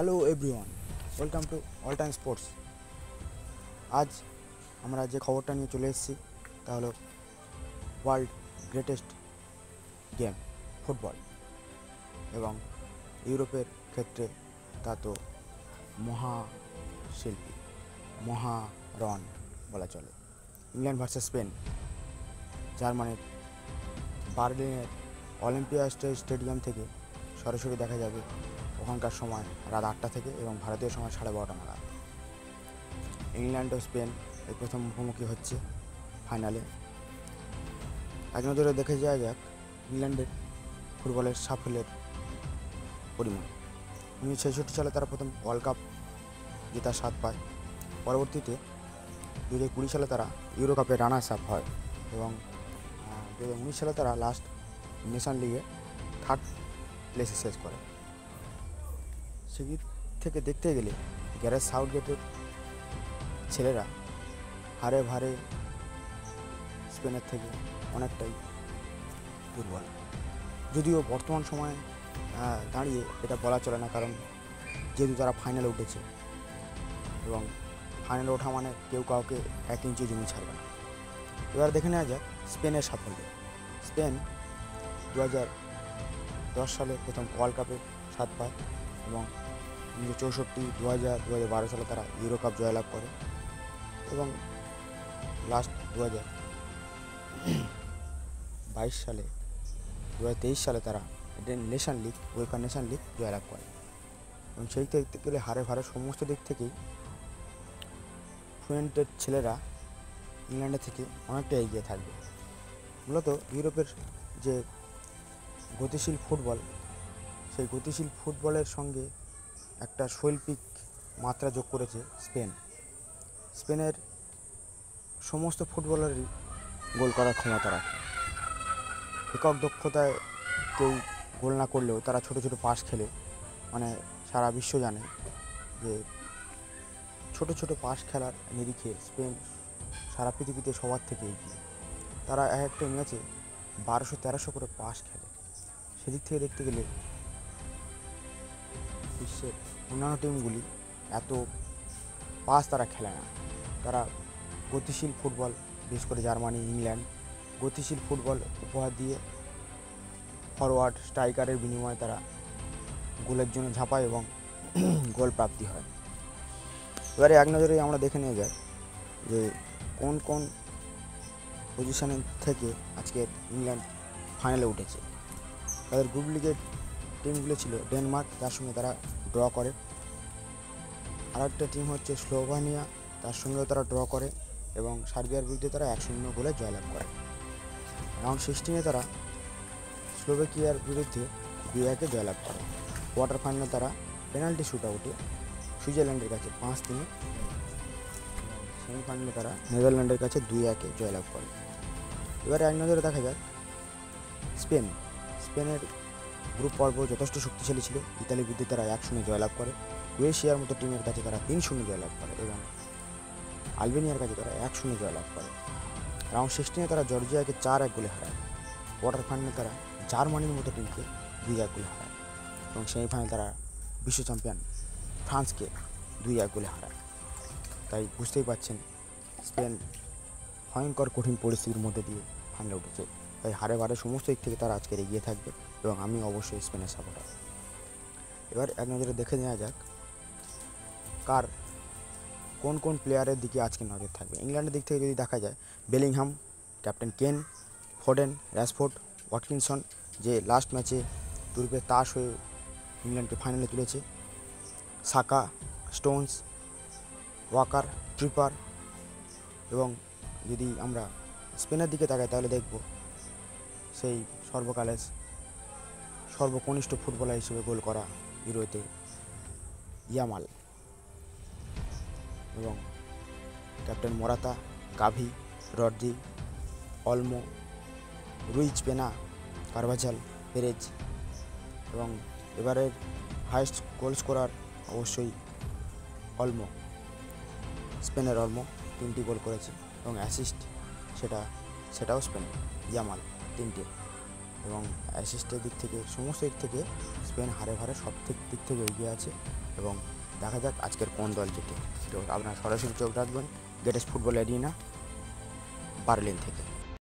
Hello everyone, welcome to all time sports. আজ আমরা যে খবরটা নিয়ে চলে এসেছি তা হলো ওয়ার্ল্ড গ্রেটেস্ট গেম ফুটবল, এবং ইউরোপের ক্ষেত্রে তা তো মহাশিল্পী, মহারণ বলা চলে। ইংল্যান্ড ভার্সেস স্পেন, জার্মানির বার্লিনের অলিম্পিয়া স্টেডিয়াম থেকে সরাসরি দেখা যাবে ওখানকার সময় রাত 8টা থেকে এবং ভারতীয় সময় 12:30 নাগাদ। ইংল্যান্ড ও স্পেন এই প্রথম মুখোমুখি হচ্ছে ফাইনালে। এক নজরে দেখে যাওয়া যাক ইংল্যান্ডের ফুটবলের সাফল্যের পরিমাণ। 1966 সালে তারা প্রথম ওয়ার্ল্ড কাপ জেতার স্বাদ পায়। পরবর্তীতে 2020 সালে তারা ইউরো কাপে রানার্স আপ হয় এবং 2019 সালে তারা লাস্ট নেশন লিগে থার্ড প্লেসে শেষ করে। সেদিক থেকে দেখতে গেলে গ্যারেথ সাউথগেটের ছেলেরা হারে ভারে স্পেনের থেকে অনেকটাই দুর্বল, যদিও বর্তমান সময়ে দাঁড়িয়ে এটা বলা চলে না, কারণ যেহেতু তারা ফাইনালে উঠেছে এবং ফাইনালে ওঠা মানে কেউ কাউকে 1 ইঞ্চি জমি ছাড়বে না। এবার দেখে নেওয়া যাক স্পেনের সাফল্য। স্পেন 2010 সালে প্রথম ওয়ার্ল্ড কাপে স্বাদ পায় এবং 1964, 2000, 2012 সালে তারা ইউরো কাপ জয়লাভ করে এবং লাস্ট 2022 সালে 2023 সালে তারা nation league, UEFA nation league জয়লাভ করে। এবং সেই দেখতে গেলে হারে ভারে সমস্ত দিক থেকেই ফ্লুয়েন্টের ছেলেরা ইংল্যান্ডের থেকে অনেকটা এগিয়ে থাকবে। মূলত ইউরোপের যে গতিশীল ফুটবল, সেই গতিশীল ফুটবলের সঙ্গে একটা শৈল্পিক মাত্রা যোগ করেছে স্পেন। স্পেনের সমস্ত ফুটবলারই গোল করার ক্ষমতা রাখে। একক দক্ষতায় কেউ গোল না করলেও তারা ছোটো ছোটো পাস খেলে, মানে সারা বিশ্ব জানে যে ছোটো ছোটো পাস খেলার নিরিখে স্পেন সারা পৃথিবীতে সবার থেকে এগিয়ে। তারা এক একটা ম্যাচে 1200-1300 করে পাস খেলে। সেদিক থেকে দেখতে গেলে বিশ্বের অন্যান্য টিমগুলি এত পাস তারা খেলে না। তারা গতিশীল ফুটবল, বিশেষ করে জার্মানি, ইংল্যান্ড গতিশীল ফুটবল উপহার দিয়ে ফরওয়ার্ড স্ট্রাইকারের বিনিময়ে তারা গোলের জন্য ঝাঁপায় এবং গোল প্রাপ্তি হয়। এবারে এক নজরেই আমরা দেখে নিয়ে যাই যে কোন কোন পজিশনে থেকে আজকে ইংল্যান্ড ফাইনালে উঠেছে। তাদের গ্রুপ লিগের টিমগুলো ছিল ডেনমার্ক, যার সঙ্গে তারা ড্র করে। আর একটা টিম হচ্ছে স্লোভানিয়া, তার সঙ্গেও তারা ড্র করে এবং সার্বিয়ার বিরুদ্ধে তারা 1-0 গোলে জয়লাভ করে। রাউন্ড 16-এ তারা স্লোভাকিয়ার বিরুদ্ধে 2-1 জয়লাভ করে। কোয়ার্টার ফাইনালে তারা পেনাল্টি শুট আউটে সুইজারল্যান্ডের কাছে 5-3, সেমিফাইনালে তারা নেদারল্যান্ডের কাছে 2-1 জয়লাভ করে। এবারে এক নজরে দেখা যাক স্পেনের গ্রুপ পর্ব যথেষ্ট শক্তিশালী ছিল। ইতালির বিরুদ্ধে তারা 1-0 জয়লাভ করে। ক্রোয়েশিয়ার মতো টিমের কাছে তারা 3-0 জয়লাভ করে এবং আলবেনিয়ার কাছে তারা 1-0 জয়লাভ করে। রাউন্ড 16-এ তারা জর্জিয়াকে 4-1 গোলে হারায়। কোয়ার্টার ফাইনালে তারা জার্মানির মতো টিমকে 2-1 গোলে হারায় এবং সেমিফাইনালে তারা বিশ্ব চ্যাম্পিয়ন ফ্রান্সকে 2-1 গোলে হারায়। তাই বুঝতেই পারছেন স্পেন ভয়ঙ্কর কঠিন পরিস্থিতির মধ্যে দিয়ে ফাইনালে উঠেছে। তাই হারে ভারে সমস্ত দিক থেকে তারা আজকের এগিয়ে থাকবে এবং আমি অবশ্যই স্পেনের সাপোর্টার। এবার এক নজরে দেখে নেওয়া যাক কোন কোন প্লেয়ারের দিকে আজকে নজর থাকবে। ইংল্যান্ডের দিক থেকে যদি দেখা যায়, বেলিংহাম, ক্যাপ্টেন কেন, ফোডেন, রাশফোর্ড, ওয়াটকিনসন, যে লাস্ট ম্যাচে তুরপে তাস হয়ে ইংল্যান্ডকে ফাইনালে তুলেছে, সাকা, স্টোনস, ওয়াকার, ট্রিপার। এবং যদি আমরা স্পেনের দিকে তাকাই তাহলে দেখব সেই সর্বকালের সর্বকনিষ্ঠ ফুটবলার হিসেবে গোল করা ইউরোতে ইয়ামাল এবং captain Morata, Gavi, Rodri, Olmo, Ruiz Pena, Carvajal, Perez. এবং এবারের হাইস্ট গোল স্কোরার অবশ্যই অলমো, স্পেনের অলমো 3টি গোল করেছে এবং অ্যাসিস্ট সেটাও স্পেনের ইয়ামাল 3টে। এবং অ্যাসিস্টের দিক থেকে সমস্ত দিক থেকে স্পেন হারে ভারে সব দিক থেকে এগিয়ে আছে এবং দেখা যাক আজকের কোন দল জেতে। সেটা আপনারা সরাসরি চোখ রাখবেন গ্রেটেস্ট ফুটবল এরিনা বার্লিন থেকে।